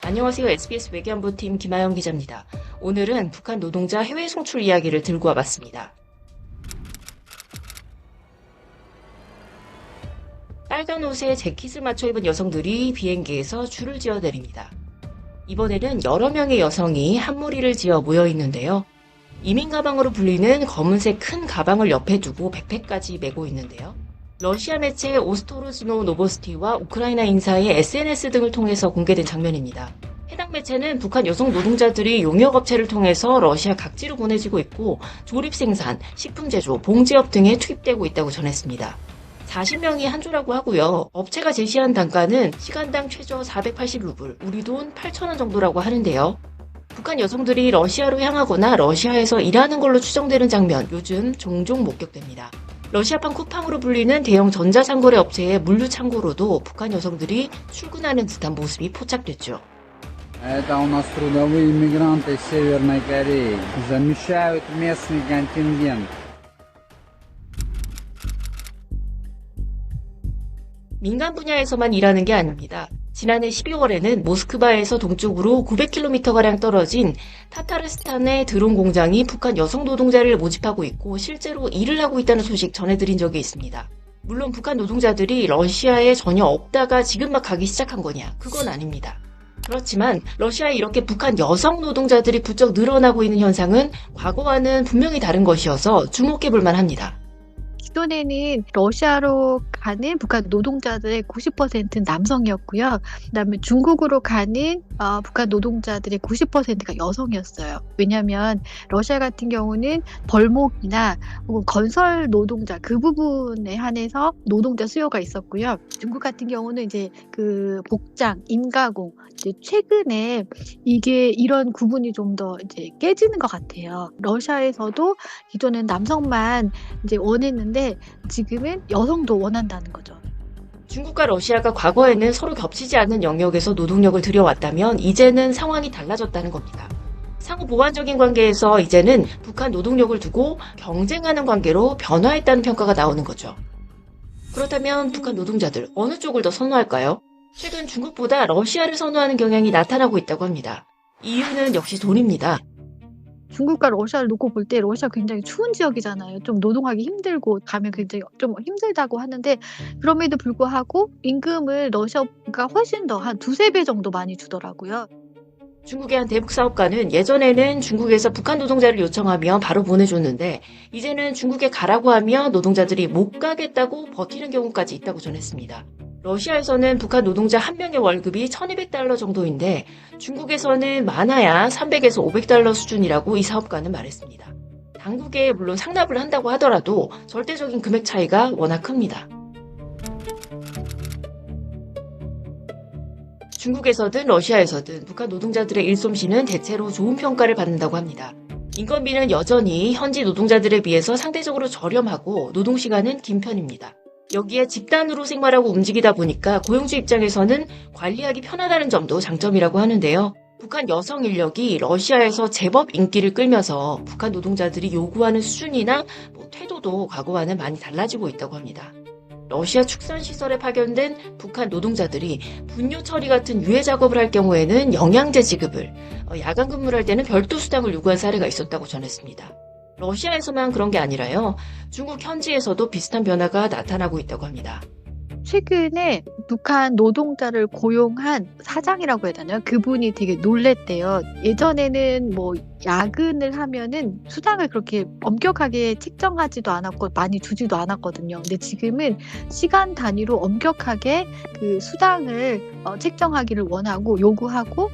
안녕하세요. SBS 외교안보팀 김아영 기자입니다. 오늘은 북한 노동자 해외 송출 이야기를 들고 와봤습니다. 빨간 옷에 재킷을 맞춰 입은 여성들이 비행기에서 줄을 지어 내립니다. 이번에는 여러 명의 여성이 한 무리를 지어 모여 있는데요. 이민 가방으로 불리는 검은색 큰 가방을 옆에 두고 백팩까지 메고 있는데요. 러시아 매체 오스토로즈노 노보스티와 우크라이나 인사의 SNS 등을 통해서 공개된 장면입니다. 해당 매체는 북한 여성 노동자들이 용역업체를 통해서 러시아 각지로 보내지고 있고 조립 생산, 식품 제조, 봉지업 등에 투입되고 있다고 전했습니다. 40명이 한 조라고 하고요. 업체가 제시한 단가는 시간당 최저 480루블, 우리 돈 8,000원 정도라고 하는데요. 북한 여성들이 러시아로 향하거나 러시아에서 일하는 걸로 추정되는 장면, 요즘 종종 목격됩니다. 러시아판 쿠팡으로 불리는 대형 전자상거래 업체의 물류창고로도 북한 여성들이 출근하는 듯한 모습이 포착됐죠. Это у нас трудовые иммигранты из Северной Кореи. Замещают местный контингент. 민간 분야에서만 일하는 게 아닙니다. 지난해 12월에는 모스크바에서 동쪽으로 900km가량 떨어진 타타르스탄의 드론 공장이 북한 여성 노동자를 모집하고 있고 실제로 일을 하고 있다는 소식 전해드린 적이 있습니다. 물론 북한 노동자들이 러시아에 전혀 없다가 지금 막 가기 시작한 거냐? 그건 아닙니다. 그렇지만 러시아에 이렇게 북한 여성 노동자들이 부쩍 늘어나고 있는 현상은 과거와는 분명히 다른 것이어서 주목해 볼 만합니다. 기존에는 러시아로 가는 북한 노동자들의 90%는 남성이었고요. 그다음에 중국으로 가는 북한 노동자들의 90%가 여성이었어요. 왜냐하면 러시아 같은 경우는 벌목이나 혹은 건설 노동자 그 부분에 한해서 노동자 수요가 있었고요. 중국 같은 경우는 이제 그 복장, 임가공 이제 최근에 이게 이런 구분이 좀 더 이제 깨지는 것 같아요. 러시아에서도 기존엔 남성만 이제 원했는데 지금은 여성도 원한다는 거죠. 중국과 러시아가 과거에는 서로 겹치지 않는 영역에서 노동력을 들여왔다면 이제는 상황이 달라졌다는 겁니다. 상호 보완적인 관계에서 이제는 북한 노동력을 두고 경쟁하는 관계로 변화했다는 평가가 나오는 거죠. 그렇다면 북한 노동자들 어느 쪽을 더 선호할까요? 최근 중국보다 러시아를 선호하는 경향이 나타나고 있다고 합니다. 이유는 역시 돈입니다. 중국과 러시아를 놓고 볼 때 러시아 굉장히 추운 지역이잖아요. 좀 노동하기 힘들고 가면 굉장히 좀 힘들다고 하는데 그럼에도 불구하고 임금을 러시아가 훨씬 더 한 두세 배 정도 많이 주더라고요. 중국의 한 대북 사업가는 예전에는 중국에서 북한 노동자를 요청하면 바로 보내줬는데 이제는 중국에 가라고 하면 노동자들이 못 가겠다고 버티는 경우까지 있다고 전했습니다. 러시아에서는 북한 노동자 한 명의 월급이 1,200달러 정도인데 중국에서는 많아야 300에서 500달러 수준이라고 이 사업가는 말했습니다. 당국에 물론 상납을 한다고 하더라도 절대적인 금액 차이가 워낙 큽니다. 중국에서든 러시아에서든 북한 노동자들의 일솜씨는 대체로 좋은 평가를 받는다고 합니다. 인건비는 여전히 현지 노동자들에 비해서 상대적으로 저렴하고 노동시간은 긴 편입니다. 여기에 집단으로 생활하고 움직이다 보니까 고용주 입장에서는 관리하기 편하다는 점도 장점이라고 하는데요. 북한 여성 인력이 러시아에서 제법 인기를 끌면서 북한 노동자들이 요구하는 수준이나 태도도 과거와는 많이 달라지고 있다고 합니다. 러시아 축산시설에 파견된 북한 노동자들이 분뇨 처리 같은 유해 작업을 할 경우에는 영양제 지급을, 야간 근무를 할 때는 별도 수당을 요구한 사례가 있었다고 전했습니다. 러시아에서만 그런 게 아니라요. 중국 현지에서도 비슷한 변화가 나타나고 있다고 합니다. 최근에 북한 노동자를 고용한 사장이라고 해야 되나요? 그분이 되게 놀랬대요. 예전에는 뭐 야근을 하면은 수당을 그렇게 엄격하게 책정하지도 않았고 많이 주지도 않았거든요. 근데 지금은 시간 단위로 엄격하게 그 수당을 책정하기를 원하고 요구하고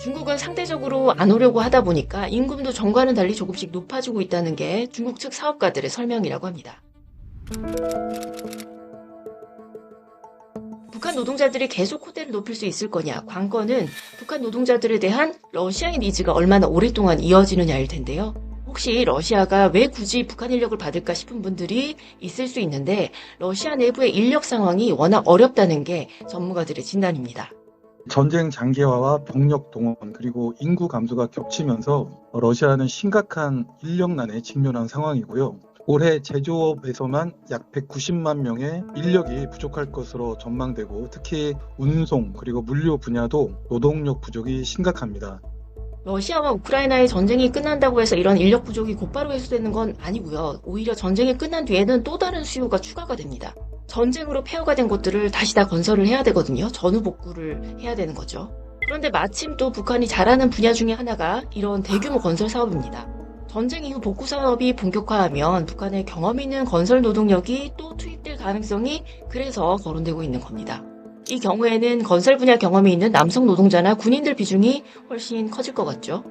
중국은 상대적으로 안 오려고 하다 보니까 임금도 전과는 달리 조금씩 높아지고 있다는 게 중국 측 사업가들의 설명이라고 합니다. 북한 노동자들이 계속 코대를 높일 수 있을 거냐? 관건은 북한 노동자들에 대한 러시아의 니즈가 얼마나 오랫동안 이어지느냐일 텐데요. 혹시 러시아가 왜 굳이 북한 인력을 받을까 싶은 분들이 있을 수 있는데 러시아 내부의 인력 상황이 워낙 어렵다는 게 전문가들의 진단입니다. 전쟁 장기화와 병력 동원 그리고 인구 감소가 겹치면서 러시아는 심각한 인력난에 직면한 상황이고요. 올해 제조업에서만 약 190만 명의 인력이 부족할 것으로 전망되고 특히 운송 그리고 물류 분야도 노동력 부족이 심각합니다. 러시아와 우크라이나의 전쟁이 끝난다고 해서 이런 인력 부족이 곧바로 해소되는 건 아니고요. 오히려 전쟁이 끝난 뒤에는 또 다른 수요가 추가가 됩니다. 전쟁으로 폐허가 된 곳들을 다시 다 건설을 해야 되거든요. 전후 복구를 해야 되는 거죠. 그런데 마침 또 북한이 잘하는 분야 중에 하나가 이런 대규모 건설 사업입니다. 전쟁 이후 복구 사업이 본격화하면 북한의 경험 있는 건설 노동력이 또 투입될 가능성이 그래서 거론되고 있는 겁니다. 이 경우에는 건설 분야 경험이 있는 남성 노동자나 군인들 비중이 훨씬 커질 것 같죠.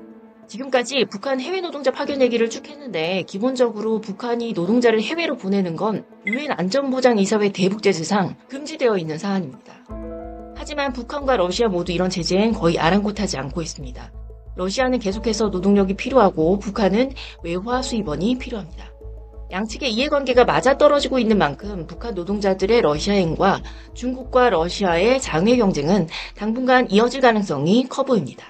지금까지 북한 해외 노동자 파견 얘기를 쭉 했는데 기본적으로 북한이 노동자를 해외로 보내는 건 유엔 안전보장이사회 대북제재상 금지되어 있는 사안입니다. 하지만 북한과 러시아 모두 이런 제재엔 거의 아랑곳하지 않고 있습니다. 러시아는 계속해서 노동력이 필요하고 북한은 외화 수입원이 필요합니다. 양측의 이해관계가 맞아떨어지고 있는 만큼 북한 노동자들의 러시아행과 중국과 러시아의 장외 경쟁은 당분간 이어질 가능성이 커 보입니다.